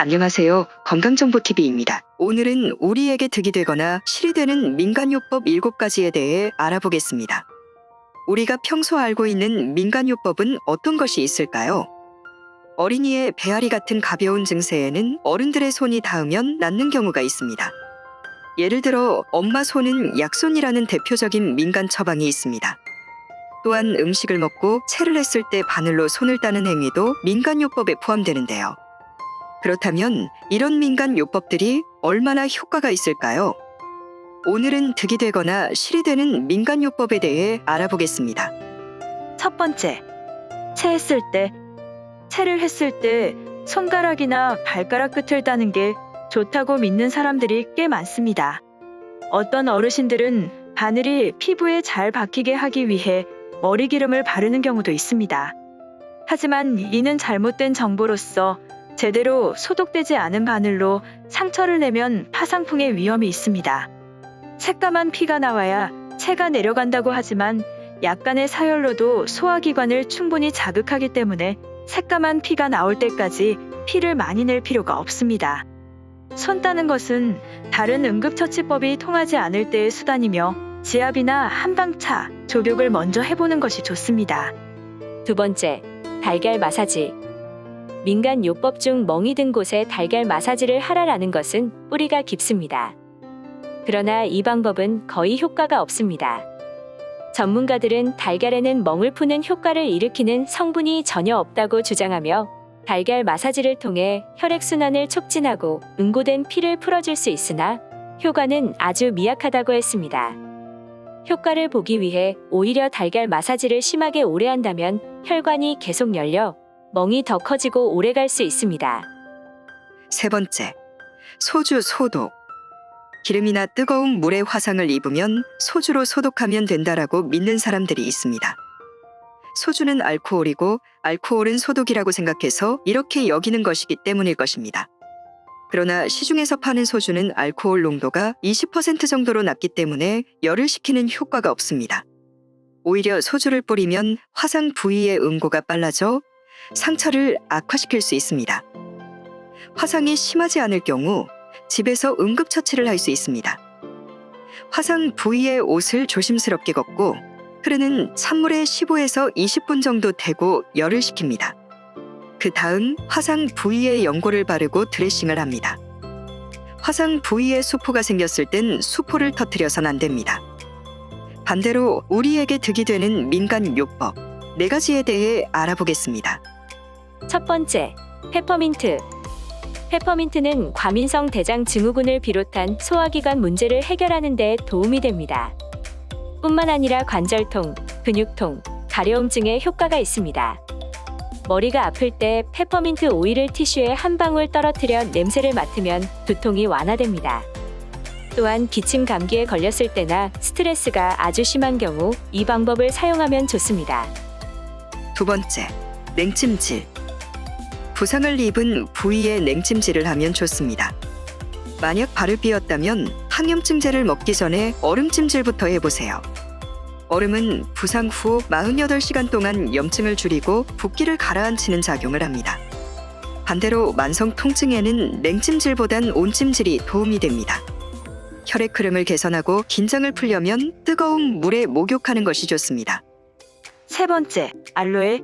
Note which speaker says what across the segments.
Speaker 1: 안녕하세요. 건강정보TV입니다. 오늘은 우리에게 득이 되거나 실이 되는 민간요법 7가지에 대해 알아보겠습니다. 우리가 평소 알고 있는 민간요법은 어떤 것이 있을까요? 어린이의 배앓이 같은 가벼운 증세에는 어른들의 손이 닿으면 낫는 경우가 있습니다. 예를 들어 엄마 손은 약손이라는 대표적인 민간 처방이 있습니다. 또한 음식을 먹고 체를 했을 때 바늘로 손을 따는 행위도 민간요법에 포함되는데요. 그렇다면 이런 민간요법들이 얼마나 효과가 있을까요? 오늘은 득이 되거나 실이 되는 민간요법에 대해 알아보겠습니다.
Speaker 2: 첫 번째, 체를 했을 때 손가락이나 발가락 끝을 따는 게 좋다고 믿는 사람들이 꽤 많습니다. 어떤 어르신들은 바늘이 피부에 잘 박히게 하기 위해 머리 기름을 바르는 경우도 있습니다. 하지만 이는 잘못된 정보로서 제대로 소독되지 않은 바늘로 상처를 내면 파상풍의 위험이 있습니다. 새까만 피가 나와야 체가 내려간다고 하지만 약간의 사열로도 소화기관을 충분히 자극하기 때문에 새까만 피가 나올 때까지 피를 많이 낼 필요가 없습니다. 손 따는 것은 다른 응급처치법이 통하지 않을 때의 수단이며 지압이나 한방차, 조격을 먼저 해보는 것이 좋습니다.
Speaker 3: 두 번째, 달걀 마사지. 민간 요법 중 멍이 든 곳에 달걀 마사지를 하라라는 것은 뿌리가 깊습니다. 그러나 이 방법은 거의 효과가 없습니다. 전문가들은 달걀에는 멍을 푸는 효과를 일으키는 성분이 전혀 없다고 주장하며 달걀 마사지를 통해 혈액순환을 촉진하고 응고된 피를 풀어줄 수 있으나 효과는 아주 미약하다고 했습니다. 효과를 보기 위해 오히려 달걀 마사지를 심하게 오래 한다면 혈관이 계속 열려 멍이 더 커지고 오래 갈 수 있습니다.
Speaker 1: 세 번째, 소주 소독. 기름이나 뜨거운 물에 화상을 입으면 소주로 소독하면 된다라고 믿는 사람들이 있습니다. 소주는 알코올이고 알코올은 소독이라고 생각해서 이렇게 여기는 것이기 때문일 것입니다. 그러나 시중에서 파는 소주는 알코올 농도가 20% 정도로 낮기 때문에 열을 식히는 효과가 없습니다. 오히려 소주를 뿌리면 화상 부위의 응고가 빨라져 상처를 악화시킬 수 있습니다. 화상이 심하지 않을 경우 집에서 응급처치를 할 수 있습니다. 화상 부위의 옷을 조심스럽게 걷고 흐르는 찬물에 15에서 20분 정도 대고 열을 식힙니다. 그 다음 화상 부위에 연고를 바르고 드레싱을 합니다. 화상 부위에 수포가 생겼을 땐 수포를 터뜨려선 안 됩니다. 반대로 우리에게 득이 되는 민간요법 4가지에 대해 알아보겠습니다.
Speaker 3: 첫 번째, 페퍼민트. 페퍼민트는 과민성 대장 증후군을 비롯한 소화기관 문제를 해결하는 데 도움이 됩니다. 뿐만 아니라 관절통, 근육통, 가려움증에 효과가 있습니다. 머리가 아플 때 페퍼민트 오일을 티슈에 한 방울 떨어뜨려 냄새를 맡으면 두통이 완화됩니다. 또한 기침 감기에 걸렸을 때나 스트레스가 아주 심한 경우 이 방법을 사용하면 좋습니다.
Speaker 1: 두 번째, 냉찜질. 부상을 입은 부위에 냉찜질을 하면 좋습니다. 만약 발을 삐었다면 항염증제를 먹기 전에 얼음찜질부터 해보세요. 얼음은 부상 후 48시간 동안 염증을 줄이고 붓기를 가라앉히는 작용을 합니다. 반대로 만성 통증에는 냉찜질보단 온찜질이 도움이 됩니다. 혈액 흐름을 개선하고 긴장을 풀려면 뜨거운 물에 목욕하는 것이 좋습니다.
Speaker 2: 세 번째, 알로에.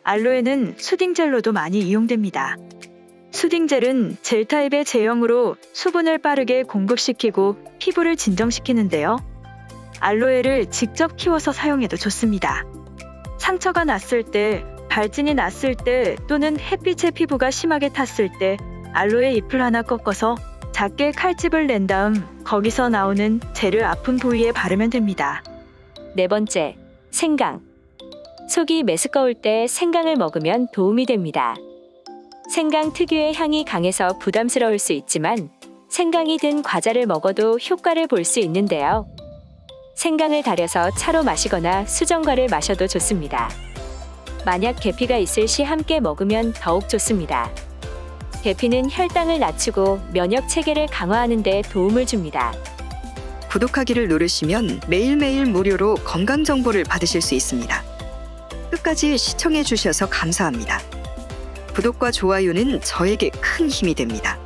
Speaker 2: 알로에는 수딩젤로도 많이 이용됩니다. 수딩젤은 젤 타입의 제형으로 수분을 빠르게 공급시키고 피부를 진정시키는데요. 알로에를 직접 키워서 사용해도 좋습니다. 상처가 났을 때, 발진이 났을 때 또는 햇빛에 피부가 심하게 탔을 때 알로에 잎을 하나 꺾어서 작게 칼집을 낸 다음 거기서 나오는 젤을 아픈 부위에 바르면 됩니다.
Speaker 3: 네 번째, 생강. 속이 메스꺼울 때 생강을 먹으면 도움이 됩니다. 생강 특유의 향이 강해서 부담스러울 수 있지만 생강이 든 과자를 먹어도 효과를 볼 수 있는데요. 생강을 달여서 차로 마시거나 수정과를 마셔도 좋습니다. 만약 계피가 있을 시 함께 먹으면 더욱 좋습니다. 계피는 혈당을 낮추고 면역 체계를 강화하는 데 도움을 줍니다.
Speaker 1: 구독하기를 누르시면 매일매일 무료로 건강 정보를 받으실 수 있습니다. 끝까지 시청해 주셔서 감사합니다. 구독과 좋아요는 저에게 큰 힘이 됩니다.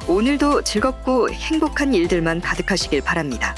Speaker 1: 오늘도 즐겁고 행복한 일들만 가득하시길 바랍니다.